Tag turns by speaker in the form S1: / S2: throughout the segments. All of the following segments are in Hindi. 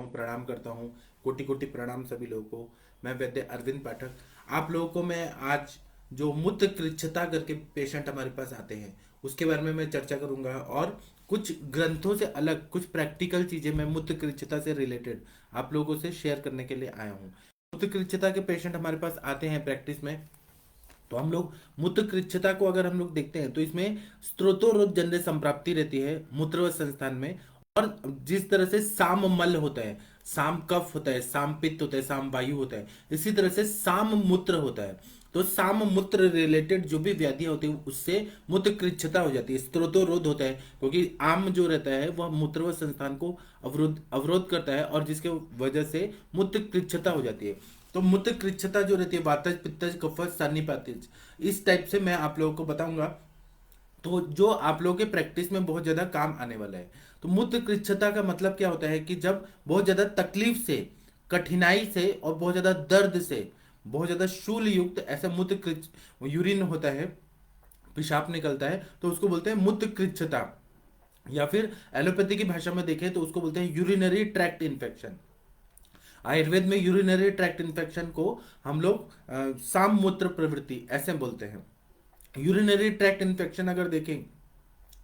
S1: हूँ, प्रणाम करता हूँ। कोटि कोटि प्रणाम सभी लोगों को। मैं वैद्य अरविंद पाठक। आप लोगों को मैं आज जो मूत्र कृच्छता करके पेशेंट हमारे पास आते हैं उसके बारे में मैं चर्चा करूंगा, और कुछ ग्रंथों से अलग कुछ प्रैक्टिकल चीजें मैं मूत्र कृच्छता से रिलेटेड आप लोगों से शेयर करने के लिए आया हूँ। मूत्र कृच्छता के पेशेंट हमारे पास आते हैं प्रैक्टिस में, तो हम लोग मूत्र कृच्छता को अगर हम लोग देखते हैं तो इसमें स्त्रोतोरोध जन्य संप्राप्ति रहती है मूत्र संस्थान में। और जिस तरह से साम मल होता है, साम कफ होता है, साम पित्त होता है, साम वायु होता है, इसी तरह से साम मूत्र होता है। तो साम मूत्र रिलेटेड जो भी व्याधियां होती है उससे मूत्र कृच्छता हो जाती है, स्त्रोतोरोध होता है, क्योंकि आम जो रहता है वह मूत्र संस्थान को अवरोध अवरोध करता है और जिसके वजह से मूत्र कृच्छता हो जाती है। तो मूत्र कृच्छता जो रहती है वातज पित्तज कफज सान्निपातिज, इस टाइप से मैं आप लोगों को बताऊंगा, तो जो आप लोगों के प्रैक्टिस में बहुत ज्यादा काम आने वाला है। तो मूत्र कृच्छता का मतलब क्या होता है कि जब बहुत ज्यादा तकलीफ से, कठिनाई से और बहुत ज्यादा दर्द से, बहुत ज्यादा शूल युक्त ऐसा मूत्र यूरिन होता है, पेशाब निकलता है, तो उसको बोलते हैं मूत्र कृच्छता। या फिर एलोपैथी की भाषा में देखें तो उसको बोलते हैं यूरिनरी ट्रैक्ट इन्फेक्शन। आयुर्वेद में यूरिनरी ट्रैक्ट इन्फेक्शन को हम लोग साममूत्र प्रवृत्ति ऐसे बोलते हैं। यूरिनरी ट्रैक्ट इन्फेक्शन अगर देखें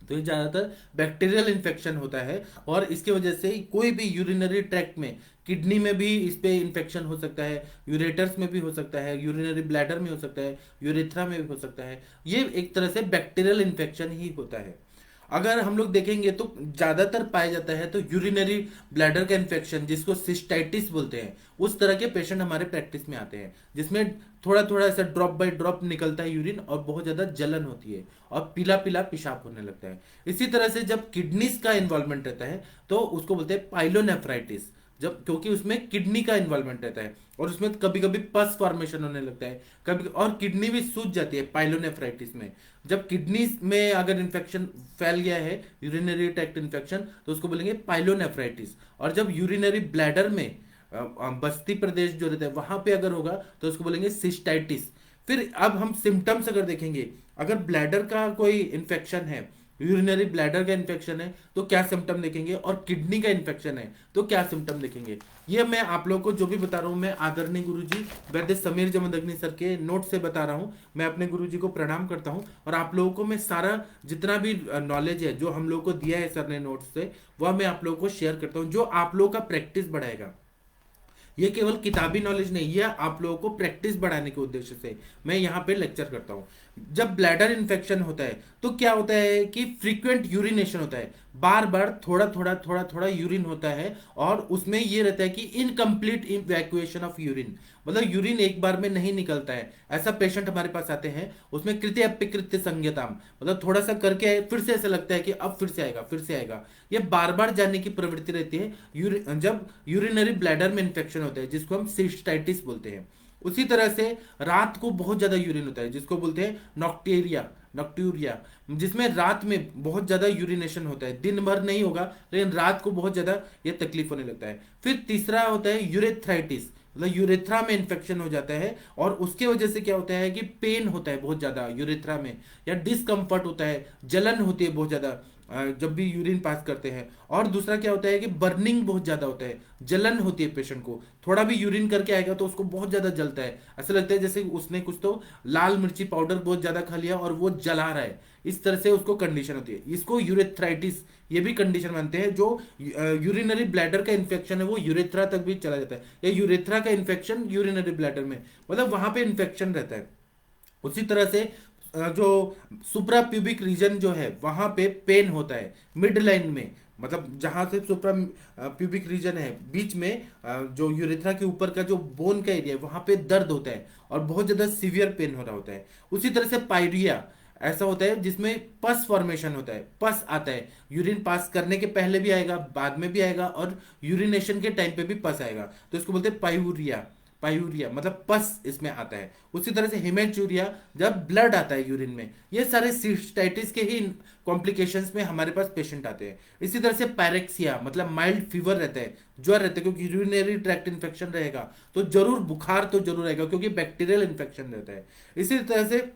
S1: तो ये ज्यादातर बैक्टीरियल इन्फेक्शन होता है, और इसके वजह से कोई भी यूरिनरी ट्रैक्ट में, किडनी में भी इस पे इन्फेक्शन हो सकता है, यूरेटर्स में भी हो सकता है, यूरिनरी ब्लैडर में हो सकता है, यूरेथ्रा में भी हो सकता है। ये एक तरह से बैक्टीरियल इन्फेक्शन ही होता है। अगर हम लोग देखेंगे तो ज्यादातर पाया जाता है तो यूरिनरी ब्लैडर का इन्फेक्शन, जिसको सिस्टाइटिस बोलते हैं, उस तरह के पेशेंट हमारे प्रैक्टिस में आते हैं, जिसमें थोड़ा थोड़ा ऐसा ड्रॉप बाय ड्रॉप निकलता है यूरिन और बहुत ज्यादा जलन होती है और पीला पीला पेशाब होने लगता है। इसी तरह से जब किडनीज का इन्वॉल्वमेंट रहता है तो उसको बोलते हैं पाइलोनेफ्राइटिस, जब क्योंकि उसमें किडनी का इन्वॉल्वमेंट रहता है और उसमें कभी कभी पस फॉर्मेशन होने लगता है, कभी और किडनी भी सूज जाती है पाइलोनेफ्राइटिस में। जब किडनी में अगर इन्फेक्शन फैल गया है, यूरिनरी ट्रैक्ट इन्फेक्शन, तो उसको बोलेंगे पाइलोनेफ्राइटिस। और जब यूरिनरी ब्लैडर में बस्ती प्रदेश जो रहता है वहां पे अगर होगा तो उसको बोलेंगे सिस्टाइटिस। फिर अब हम सिम्टम्स अगर देखेंगे, अगर ब्लैडर का कोई इन्फेक्शन है, यूरिनरी ब्लैडर का इन्फेक्शन है तो क्या सिम्टम देखेंगे, और किडनी का इन्फेक्शन है तो क्या सिम्टम देखेंगे। ये मैं आप लोगों को जो भी बता रहा हूँ मैं आदरणीय गुरुजी वैद्य समीर जमदग्नि सर के नोट से बता रहा हूँ। मैं अपने गुरुजी को प्रणाम करता हूँ, और आप लोगों को मैं सारा जितना भी नॉलेज है जो हम लोगों को दिया है सर ने नोट्स से, वह मैं आप लोगों को शेयर करता हूँ, जो आप लोगों का प्रैक्टिस बढ़ाएगा। ये केवल किताबी नॉलेज नहीं, ये आप लोगों को प्रैक्टिस बढ़ाने के उद्देश्य से मैं यहाँ पे लेक्चर करता हूँ। जब ब्लैडर इन्फेक्शन होता है तो क्या होता है कि फ्रीक्वेंट यूरिनेशन होता है, बार बार थोड़ा थोड़ा थोड़ा थोड़ा यूरिन होता है, और उसमें ये रहता है कि इनकम्प्लीट इवैक्यूएशन ऑफ यूरिन, मतलब यूरिन एक बार में नहीं निकलता है। ऐसा पेशेंट हमारे पास आते हैं, उसमें कृत्य अपिकृत्य संज्ञताम, मतलब थोड़ा सा करके फिर से ऐसा लगता है कि अब फिर से आएगा फिर से आएगा, ये बार बार जाने की प्रवृत्ति रहती है जब यूरिनरी ब्लैडर में इन्फेक्शन होता है, जिसको हम सिस्टाइटिस बोलते हैं। उसी तरह से रात को बहुत ज्यादा यूरिन होता है, जिसको बोलते हैं नॉक्टेरिया नॉक्ट्यूरिया, जिसमें रात में बहुत ज्यादा यूरिनेशन होता है, दिन भर नहीं होगा लेकिन रात को बहुत ज्यादा ये तकलीफ होने लगता है। फिर तीसरा होता है यूरेथ्राइटिस, मतलब यूरेथ्रा में इन्फेक्शन हो जाता है, और उसके वजह से क्या होता है कि पेन होता है बहुत ज्यादा यूरेथ्रा में, या डिस्कम्फर्ट होता है, जलन होती है बहुत ज्यादा जब भी यूरिन पास करते हैं। और दूसरा क्या होता है कि बर्निंग बहुत ज्यादा होता है, जलन होती है पेशेंट को, थोड़ा भी यूरिन करके आएगा तो उसको बहुत ज्यादा जलता है, ऐसा लगता है जैसे उसने कुछ तो लाल मिर्ची पाउडर बहुत ज्यादा खा लिया और वो जला रहा है, इस तरह से उसको कंडीशन होती है। इसको यूरेथ्राइटिस ये भी कंडीशन मानते हैं। जो यूरिनरी ब्लैडर का इन्फेक्शन है वो यूरेथ्रा तक भी चला जाता है, या यूरेथ्रा का इन्फेक्शन यूरिनरी ब्लैडर में, मतलब वहां पे इन्फेक्शन रहता है। उसी तरह से जो सुप्रा प्यूबिक रीजन जो है वहां पे पेन होता है मिड लाइन में, मतलब जहां से सुप्रा प्यूबिक रीजन है बीच में, जो यूरेथ्रा के ऊपर का जो बोन का एरिया है वहां पे दर्द होता है और बहुत ज्यादा सीवियर पेन हो रहा होता है। उसी तरह से पायरिया ऐसा होता है जिसमें पस फॉर्मेशन होता है, पस आता है, यूरिन पास करने के पहले भी आएगा, बाद में भी आएगा, और यूरिनेशन के टाइम पे भी पस आएगा, तो इसको बोलते हैं पायूरिया। पायूरिया मतलब पस इसमें आता है। उसी तरह से हेमेचूरिया जब ब्लड आता है यूरिन में। ये सारे सिस्टाइटिस के ही कॉम्प्लिकेशंस में हमारे पास पेशेंट आते हैं। इसी तरह से पायरेक्सिया मतलब माइल्ड फीवर रहता है, ज्वर रहता है, क्योंकि यूरिनरी ट्रैक्ट इन्फेक्शन रहेगा तो जरूर बुखार तो जरूर आएगा, क्योंकि बैक्टीरियल इन्फेक्शन रहता है। इसी तरह से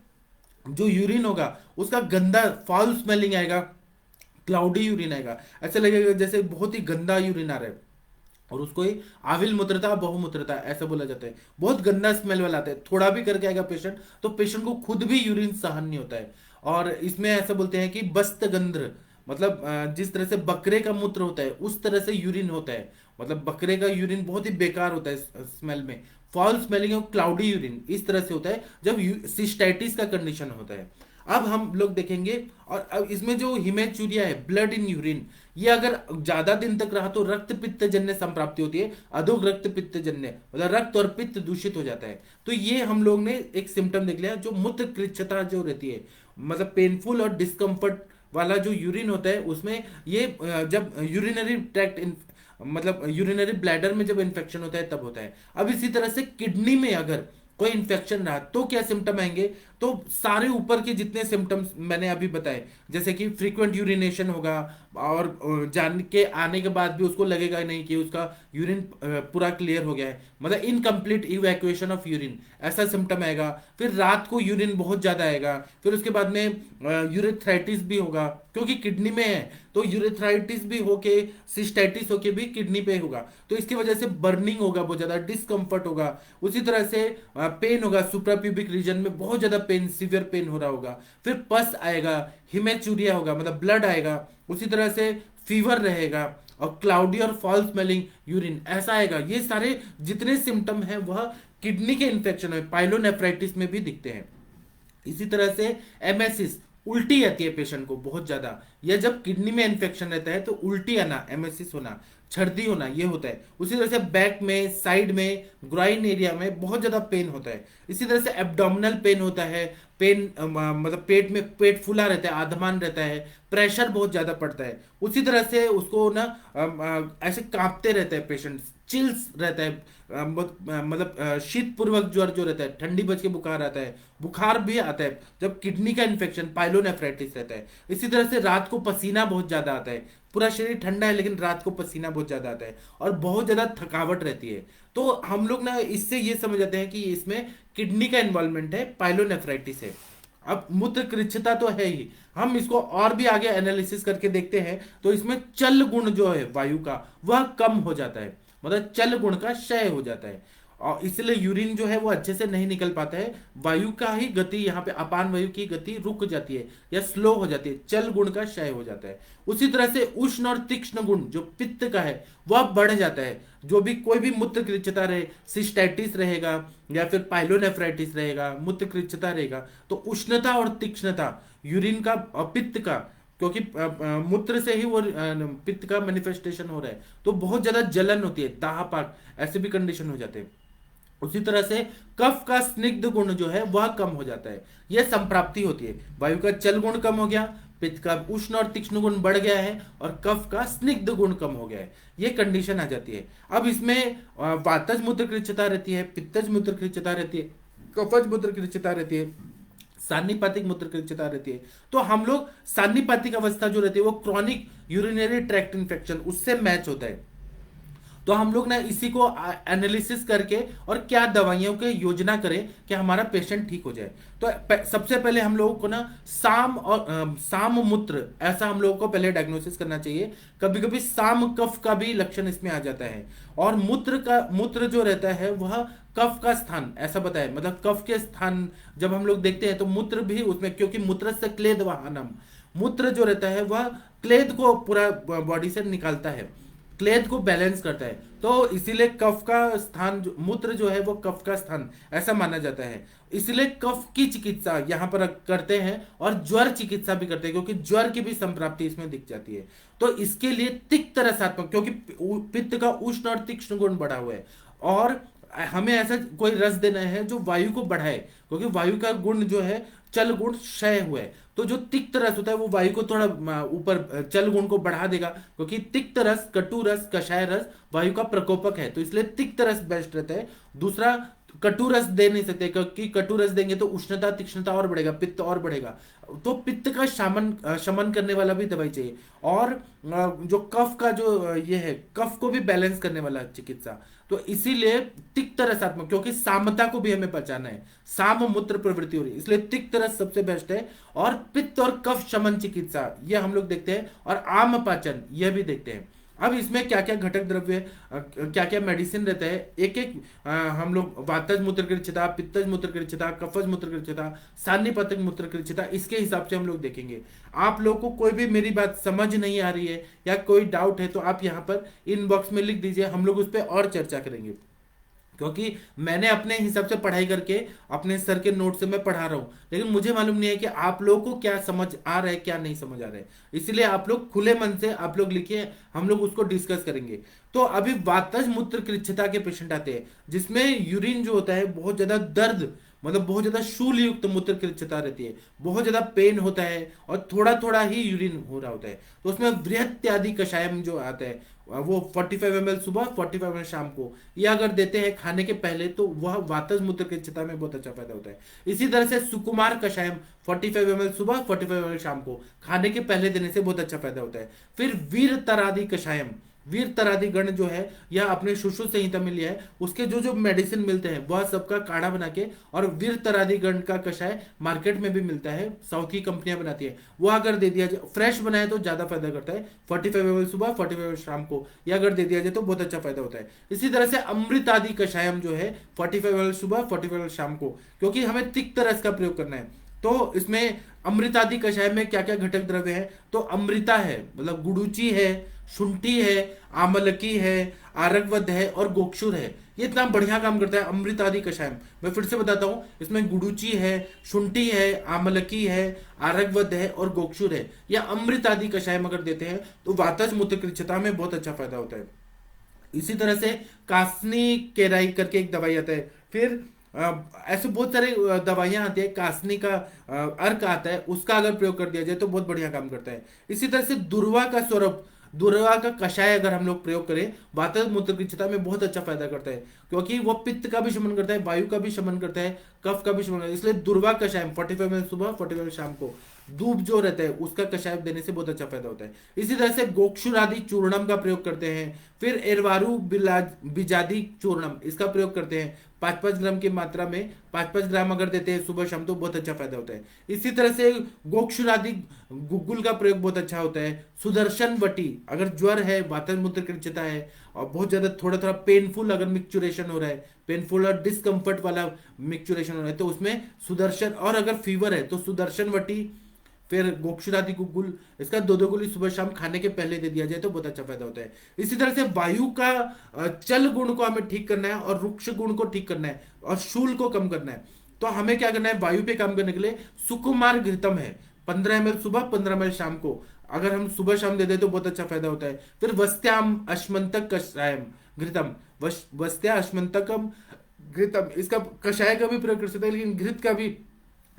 S1: जो यूरिन होगा उसका गंदा फाउल स्मेलिंग आएगा, क्लाउडी यूरिन आएगा, ऐसा लगेगा जैसे बहुत ही गंदा यूरिन आ रहा है। और उसको ही आविल मूत्रता बहुमूत्रता ऐसा बोला जाता है। बहुत गंदा स्मेल वाला आता है, थोड़ा भी करके आएगा पेशेंट तो पेशेंट को खुद भी यूरिन सहन नहीं होता है। और इसमें ऐसा बोलते हैं कि बस्त गंध, मतलब जिस तरह से बकरे का मूत्र होता है उस तरह से यूरिन होता है। मतलब बकरे का यूरिन बहुत ही बेकार होता है स्मेल में, फॉल स्मेलिंग और क्लाउडी यूरिन इस तरह से होता है जब सिस्टाइटिस का कंडीशन होता है। अब हम लोग देखेंगे, और अब इसमें जो हिमेचूरिया है, ब्लड इन यूरिन, ये अगर ज्यादा दिन तक रहा तो रक्त पित्त जन्य संप्राप्ति होती है, अधोग रक्त पित्त जन्य, मतलब रक्त और पित्त दूषित हो जाता है। तो ये हम लोग ने एक सिम्टम देख लिया। जो मूत्र कृच्छता जो रहती है, मतलब पेनफुल और डिस्कम्फर्ट वाला जो यूरिन होता है उसमें ये जब यूरिनरी ट्रैक्ट मतलब यूरिनरी ब्लैडर में जब इन्फेक्शन होता है तब होता है। अब इसी तरह से किडनी में अगर कोई इन्फेक्शन रहा तो क्या सिम्टम आएंगे, तो सारे ऊपर के जितने सिम्टम्स मैंने अभी बताए, जैसे कि फ्रीक्वेंट यूरिनेशन होगा, और जान के आने के बाद भी उसको लगेगा नहीं कि उसका यूरिन पूरा क्लियर हो गया है, मतलब इनकम्प्लीट इवैक्यूएशन ऑफ यूरिन, ऐसा सिम्टम आएगा। फिर रात को यूरिन बहुत ज्यादा आएगा। फिर उसके बाद में यूरेथ्राइटिस भी होगा, क्योंकि किडनी में है तो यूरेथ्राइटिस भी होके, सिस्टाइटिस होके भी किडनी पे होगा, तो इसकी वजह से बर्निंग होगा, बहुत ज्यादा डिस्कम्फर्ट होगा। उसी तरह से पेन होगा, सुप्राप्यूबिक रीजन में बहुत ज्यादा पेन, सीवियर पेन हो रहा होगा। फिर पस आएगा, हिमेचूरिया होगा, मतलब ब्लड आएगा। उसी तरह से फीवर रहेगा, और क्लाउडी और फॉल स्मेलिंग यूरिन ऐसा आएगा। ये सारे जितने सिम्टम हैं वह किडनी के इन्फेक्शन में, पाइलोनेफ्राइटिस में भी दिखते हैं। इसी तरह से एमएसिस, उल्टी आती है पेशेंट को बहुत ज्यादा, या जब किडनी में इन्फेक्शन रहता है तो उल्टी आना, एमएसिस होना, छर्दी होना, ये होता है। उसी तरह से बैक में, साइड में, ग्राइन एरिया में बहुत ज्यादा पेन होता है। इसी तरह से एब्डोमिनल पेन होता है, पेन मतलब पेट में, पेट फूला रहता है, आधमान रहता है, प्रेशर बहुत ज्यादा पड़ता है। उसी तरह से उसको ना ऐसे कांपते रहते हैं पेशेंट, चिल्स रहता है, मतलब शीत पूर्वक ज्वर जो रहता है, ठंडी बज के बुखार आता है, बुखार भी आता है जब किडनी का इन्फेक्शन, पाइलोनेफ्राइटिस रहता है। इसी तरह से रात को पसीना बहुत ज्यादा आता है, पूरा शरीर ठंडा है लेकिन रात को पसीना बहुत ज्यादा आता है, और बहुत ज्यादा थकावट रहती है। तो हम लोग ना इससे ये समझ जाते हैं कि इसमें किडनी का इन्वॉल्वमेंट है, पाइलोनेफ्राइटिस है। अब मूत्र कृच्छता तो है ही, हम इसको और भी आगे एनालिसिस करके देखते हैं तो इसमें चल गुण जो है वायु का वह कम हो जाता है, मतलब चल गुण का क्षय हो जाता है, और इसलिए यूरिन जो है वो अच्छे से नहीं निकल पाता है। वायु का ही गति, यहाँ पे अपान वायु की गति रुक जाती है या स्लो हो जाती है, चल गुण का क्षय हो जाता है। उसी तरह से उष्ण और तीक्ष्ण गुण जो पित्त का है वह बढ़ जाता है। जो भी कोई भी मूत्र कृच्छता रहे, सिस्टाइटिस रहेगा या फिर पाइलोनेफ्राइटिस रहेगा, मूत्र कृच्छता रहेगा, तो उष्णता और तीक्ष्णता यूरिन का और पित्त का, क्योंकि मूत्र से ही वो पित्त का मैनिफेस्टेशन हो रहा है, तो बहुत ज्यादा जलन होती है, दाहपाक ऐसे भी कंडीशन हो जाते हैं। उसी तरह से कफ का स्निग्ध गुण जो है वह कम हो जाता है, यह संप्राप्ति होती है। वायु का चल गुण कम हो गया, पित्त का उष्ण और तीक्ष्ण गुण बढ़ गया है, और कफ का स्निग्ध गुण कम हो गया है, ये कंडीशन आ जाती है। अब इसमें वातज मूत्र कृच्छता रहती है, पित्तज मूत्र कृच्छता रहती है, कफज मूत्र कृच्छता रहती है, सान्निपातिक मूत्र कृच्छता रहती है। तो हम लोग सान्निपातिक अवस्था जो रहती है वो क्रॉनिक यूरिनरी ट्रैक्ट इन्फेक्शन उससे मैच होता है। तो हम लोग ना इसी को एनालिसिस करके और क्या दवाइयों की योजना करें कि हमारा पेशेंट ठीक हो जाए। तो सबसे पहले हम लोगों को ना साम और साम मूत्र, ऐसा हम लोगों को पहले डायग्नोसिस करना चाहिए। कभी कभी साम कफ का भी लक्षण इसमें आ जाता है, और मूत्र जो रहता है वह कफ का स्थान ऐसा बताया, मतलब कफ के स्थान जब हम लोग देखते हैं तो मूत्र भी उसमें, क्योंकि मूत्र से क्लेद वाहनम, मूत्र जो रहता है वह क्लेद को पूरा बॉडी से निकालता है, क्लेद को बैलेंस करता है। तो इसीलिए कफ का स्थान मूत्र जो है वो कफ का स्थान ऐसा माना जाता है। इसलिए कफ की चिकित्सा यहाँ पर करते हैं और ज्वर चिकित्सा भी करते हैं, क्योंकि ज्वर की भी संप्राप्ति इसमें दिख जाती है। तो इसके लिए तिक्त रसात्मक, क्योंकि पित्त का उष्ण और तीक्ष्ण गुण बढ़ा हुआ है, और हमें ऐसा कोई रस देना है जो वायु को बढ़ाए, क्योंकि वायु का गुण जो है चल गुण क्षय हुआ है। तो जो तिक्त रस होता है वो वायु को थोड़ा ऊपर चल गुण को बढ़ा देगा, क्योंकि तिक्त रस, कटु रस, कषाय रस वायु का प्रकोपक है, तो इसलिए तिक्त रस बेस्ट रहता है। दूसरा, कटु रस दे नहीं सकते, क्योंकि कटु रस देंगे तो उष्णता तीक्ष्णता और बढ़ेगा, पित्त और बढ़ेगा। तो पित्त का शमन करने वाला भी दवाई चाहिए। और जो कफ का जो ये है, कफ को भी बैलेंस करने वाला चिकित्सा। तो इसीलिए तिक्त रसात्मक, क्योंकि सामता को भी हमें पहचाना है, साम मूत्र प्रवृत्ति हो रही है, इसलिए तिक्त रस सबसे बेस्ट है। और पित्त और कफ शमन चिकित्सा ये हम लोग देखते हैं, और आम पाचन यह भी देखते हैं। अब इसमें क्या क्या घटक द्रव्य, क्या क्या मेडिसिन रहता है, एक एक हम लोग वातज मूत्र कृच्छता, पित्तज मूत्र कृच्छता, कफज मूत्र कृच्छता, सान्निपातक मूत्र कृच्छता, इसके हिसाब से हम लोग देखेंगे। आप लोग को कोई भी मेरी बात समझ नहीं आ रही है या कोई डाउट है तो आप यहाँ पर इनबॉक्स में लिख दीजिए, हम लोग उस पर और चर्चा करेंगे। क्योंकि मैंने अपने हिसाब से पढ़ाई करके अपने सर के नोट से मैं पढ़ा रहा हूं, लेकिन मुझे मालूम नहीं है कि आप लोगों को क्या समझ आ रहा है क्या नहीं समझ आ रहा है। इसलिए आप लोग खुले मन से आप लोग लिखिए, हम लोग उसको डिस्कस करेंगे। तो अभी वातज मूत्र कृच्छता के पेशेंट आते हैं जिसमें यूरिन जो होता है बहुत ज्यादा दर्द, मतलब बहुत ज्यादा शूल युक्त मूत्र कृच्छता रहती है, बहुत ज्यादा पेन होता है और थोड़ा थोड़ा ही यूरिन हो रहा होता है। तो उसमें वृहत्यादि कषायम जो आता है वो 45 ml सुबह 45 ml शाम को, ये अगर देते हैं खाने के पहले तो वह वातज मूत्र कृच्छता में बहुत अच्छा फायदा होता है। इसी तरह से सुकुमार कषायम 45 ml सुबह 45 ml शाम को खाने के पहले देने से बहुत अच्छा फायदा होता है। फिर वीर तरादि कषायम, वीर तरादि गण जो है यह अपने सुश्रुत संहिता में लिया है, उसके जो जो मेडिसिन मिलते हैं वह सबका काढ़ा बना के, और वीर तरादि गण का कषाय मार्केट में भी मिलता है, साउथ की कंपनियां बनाती है, वो अगर दे दिया जाए फ्रेश बनाए तो ज्यादा फायदा करता है। 45 ml सुबह 45 ml शाम को यह अगर दे दिया जाए तो बहुत अच्छा फायदा होता है। इसी तरह से अमृत आदि कषायम जो है 45 ml सुबह 45 ml शाम को, क्योंकि हमें तिक्त रस का प्रयोग करना है। तो इसमें अमृतादि कषाय में क्या क्या घटक द्रव्य है, तो अमृता है मतलब गुडुचि है, शुंठी है, आमलकी है, आरगवद है और गोक्षुर है। ये इतना बढ़िया काम करता है अमृत आदि कषायम। मैं फिर से बताता हूं, इसमें गुडुचि है, शुंठी है, आमलकी है, आरगवद है और गोक्षुर है। या अमृत आदि कषायम अगर देते हैं तो वातज मूत्र कृच्छता में बहुत अच्छा फायदा होता है। इसी तरह से कासनी केराई करके एक दवाई आता है। फिर ऐसे बहुत सारे दवाइयां आती है, कासनी का अर्क आता है, उसका अगर प्रयोग कर दिया जाए तो बहुत बढ़िया काम करता है। इसी तरह से दुर्वा का स्वरूप, दुर्वा का कषाय अगर हम लोग प्रयोग करें वातज मूत्र कृच्छता में बहुत अच्छा फायदा करता है, क्योंकि वो पित्त का भी शमन करता है, वायु का भी शमन करता है, कफ का भी शमन करता है। इसलिए दुर्वा कषाय 45 ml सुबह 45 ml शाम को, दूब जो रहता है उसका कषाय देने से बहुत अच्छा फायदा होता है। इसी तरह से गोक्षुर आदि चूर्णम का प्रयोग करते हैं। फिर एरवारू बिजादी चूर्णम, इसका प्रयोग करते हैं 5-5 ग्राम की मात्रा में, 5-5 ग्राम अगर देते हैं सुबह शाम तो बहुत अच्छा फायदा होता है। इसी तरह से गोक्षुर आदि गुग्गुल का प्रयोग बहुत अच्छा होता है। सुदर्शन वटी, अगर ज्वर है, वातज मूत्र कृच्छता है और बहुत ज्यादा थोड़ा थोड़ा पेनफुल अगर मिक्चुरेशन हो रहा है, पेनफुल और डिस्कम्फर्ट वाला मिक्चुरेशन हो रहा है तो उसमें सुदर्शन, और अगर फीवर है तो सुदर्शन वटी, फिर गोक्षुरादि गुग्गुल, इसका 2-2 गोली सुबह शाम खाने के पहले दे दिया जाए तो बहुत अच्छा फायदा होता है। इसी तरह से वायु का चल गुण को हमें ठीक करना है और रुक्ष गुण को ठीक करना है और शूल को कम करना है। तो हमें क्या करना है, वायु पे काम करने के लिए सुकुमार घृतम है 15 ml सुबह 15 ml शाम को, अगर हम सुबह शाम दे दे तो बहुत अच्छा फायदा होता है। फिर वस्त्याम अश्मंतक कषायम घृतम, वस्त्या अश्मंतकम घृतम, इसका कषाय का भी प्रयोग कर सकते हैं लेकिन घृत का भी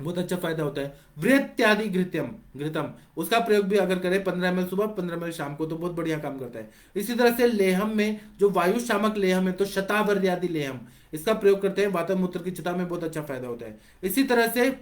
S1: बहुत अच्छा फायदा होता है। वृत्यादि घृतम घृतम, उसका प्रयोग भी अगर करें 15 ml सुबह 15 ml शाम को तो बहुत बढ़िया काम करता है। इसी तरह से लेहम में जो वायु शामक लेहम है तो शतावर्यादि लेहम, इसका प्रयोग करते हैं, वातज मूत्र कृच्छता में बहुत अच्छा फायदा होता है। इसी तरह से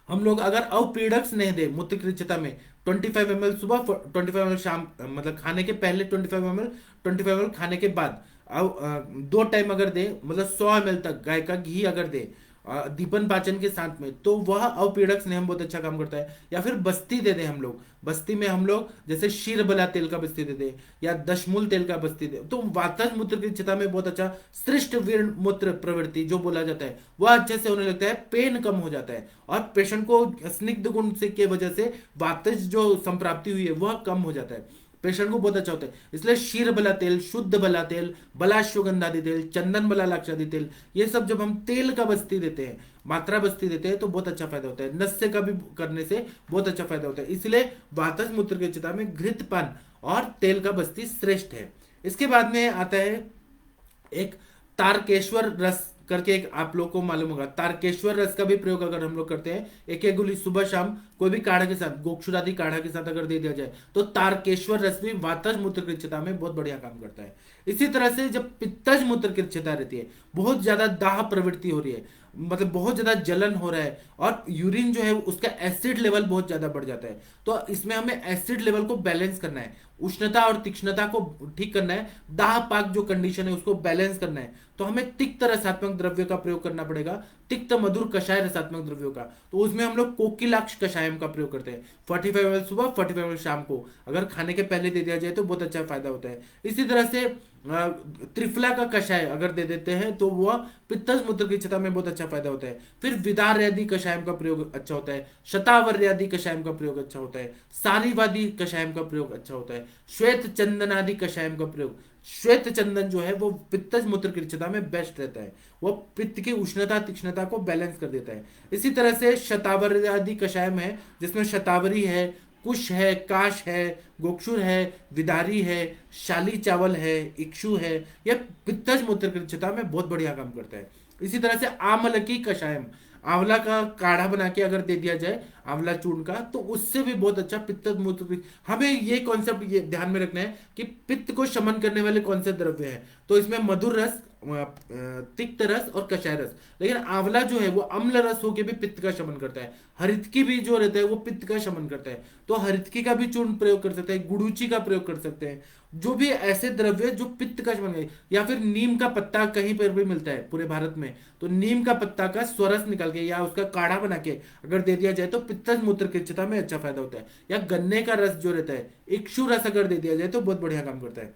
S1: हम लोग अगर अवपीड़क स्नेह दे मूत्र कृच्छता में 25 ml सुबह 25 ml शाम, मतलब खाने के पहले 25 ml 25 ml खाने के बाद, अब 2 टाइम अगर दे, मतलब 100 ml तक गाय का घी अगर दे दीपन पाचन के साथ में, तो वह अवपीड़क स्नेह बहुत अच्छा काम करता है। या फिर बस्ती दे दे हम लोग, बस्ती में हम लोग जैसे क्षीरबला तेल का बस्ती दे दे या दशमूल तेल का बस्ती दे, तो वातज मूत्र कृच्छता में बहुत अच्छा श्रेष्ठ वीर मूत्र प्रवृत्ति जो बोला जाता है वह अच्छे से होने लगता है, पेन कम हो जाता है और पेशेंट को स्निग्ध गुण से के वजह से वातज जो संप्राप्ति हुई है वह कम हो जाता है, पेशेंट को बहुत अच्छा होता है। इसलिए क्षीर बला तेल, शुद्ध बला तेल, बलाश्वगंधादि तेल, चंदन बला लाक्षादि तेल, ये सब जब हम तेल का बस्ती देते हैं, मात्रा बस्ती देते हैं तो बहुत अच्छा फायदा होता है। नस्य का भी करने से बहुत अच्छा फायदा होता है। इसलिए वातज मूत्र कृच्छता में घृतपान और तेल का बस्ती श्रेष्ठ है। इसके बाद में आता है एक तारकेश्वर रस करके, एक आप लोग को मालूम होगा, तारकेश्वर रस का भी प्रयोग अगर हम लोग करते हैं, एक गोली सुबह शाम कोई भी काढ़ा के साथ, गोक्षुरादि काढ़ा के साथ अगर दे दिया जाए तो तारकेश्वर रस भी वातज मूत्र कृच्छता में बहुत बढ़िया काम करता है। इसी तरह से जब पित्तज मूत्र कृच्छता रहती है, बहुत ज्यादा दाह प्रवृत्ति हो रही है, मतलब बहुत ज्यादा जलन हो रहा है और यूरिन जो है उसका एसिड लेवल बहुत ज्यादा बढ़ जाता है, तो इसमें हमें एसिड लेवल को बैलेंस करना है, उष्णता और तीक्ष्णता को ठीक करना है, दाह पाक जो कंडीशन है उसको बैलेंस करना है, तो हमें तिक्त रसात्मक द्रव्य का प्रयोग करना पड़ेगा, तिक्त मधुर कषाय रसात्मक द्रव्यों का। तो उसमें हम लोग कोकिलाक्ष कषाय कषायम का प्रयोग करते हैं। 45 ml सुबह, 45 ml शाम को अगर खाने के पहले दे दिया जाए तो बहुत अच्छा फायदा होता है। इसी तरह से त्रिफला का कषाय अगर दे देते हैं तो वह पित्तज मूत्र की क्षता में बहुत अच्छा फायदा होता है। फिर विदार्यादि कषायम का प्रयोग अच्छा होता है, शतावर्यादि कषायम का प्रयोग अच्छा होता है, सारीवादी कषायम का प्रयोग अच्छा होता है, श्वेत चंदनादि कषायम का प्रयोग। श्वेत चंदन जो है वो पित्तज मूत्र की क्षता में बेस्ट रहता है, वो पित्त की उष्णता तीक्ष्णता को बैलेंस कर देता है। इसी तरह से शतावर्यादि कषायम है जिसमें शतावरी है, कुश है, काश है, गोक्षुर है, विदारी है, शाली चावल है, इक्षु है, यह पित्तज मूत्र की क्षता में बहुत बढ़िया काम करता है। इसी तरह से आमलकी कषायम, आंवला का काढ़ा बना के अगर दे दिया जाए आंवला चूर्ण का तो उससे भी बहुत अच्छा पित्त मूत्र। हमें ये कॉन्सेप्ट ये ध्यान में रखना है कि पित्त को शमन करने वाले कौन से द्रव्य हैं, तो इसमें मधुर रस, तिक्त रस और कषाय रस। लेकिन आंवला जो है वो अम्ल रस होकर भी पित्त का शमन करता है। हरितकी भी जो रहता है वो पित्त का शमन करता है, तो हरितकी का भी चूर्ण प्रयोग कर सकते हैं, गुड़ूची का प्रयोग कर सकते हैं। जो भी ऐसे द्रव्य जो पित्त का शमन, या फिर नीम का पत्ता कहीं पर भी मिलता है पूरे भारत में, तो नीम का पत्ता का स्वरस निकाल के या उसका काढ़ा बना के अगर दे दिया जाए तो पित्तज मूत्र की क्षता में अच्छा फायदा होता है। या गन्ने का रस जो रहता है, इक्षु रस अगर दे दिया जाए तो बहुत बढ़िया काम करता है।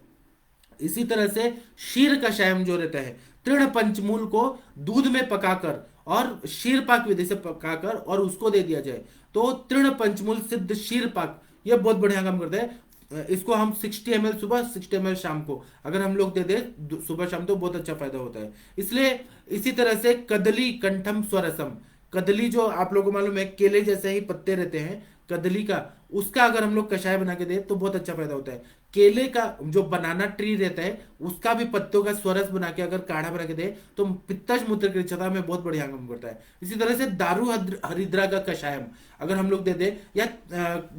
S1: इसी तरह से क्षीर कषायम जो रहता है, तृण पंचमूल को दूध में पकाकर और क्षीर पाक विधि से पकाकर और उसको दे दिया जाए तो तृण पंचमूल सिद्ध क्षीर पाक यह बहुत बढ़िया काम करता है। इसको हम 60 ml सुबह, 60 ml शाम को अगर हम लोग दे दे सुबह शाम तो बहुत अच्छा फायदा होता है। इसलिए इसी तरह से कदली कंठम स्वरसम, कदली जो आप लोगों को मालूम है केले जैसे ही पत्ते रहते हैं कदली का, उसका अगर हम लोग कषाय बना के दे तो बहुत अच्छा फायदा होता है। केले का जो बनाना ट्री रहता है उसका भी पत्तों का स्वरस बना के अगर काढ़ा बना के दे तो पित्तज मूत्र की क्षता में बहुत बढ़िया काम करता है। इसी तरह से दारू हरिद्रा का कषायम अगर हम लोग दे दे, या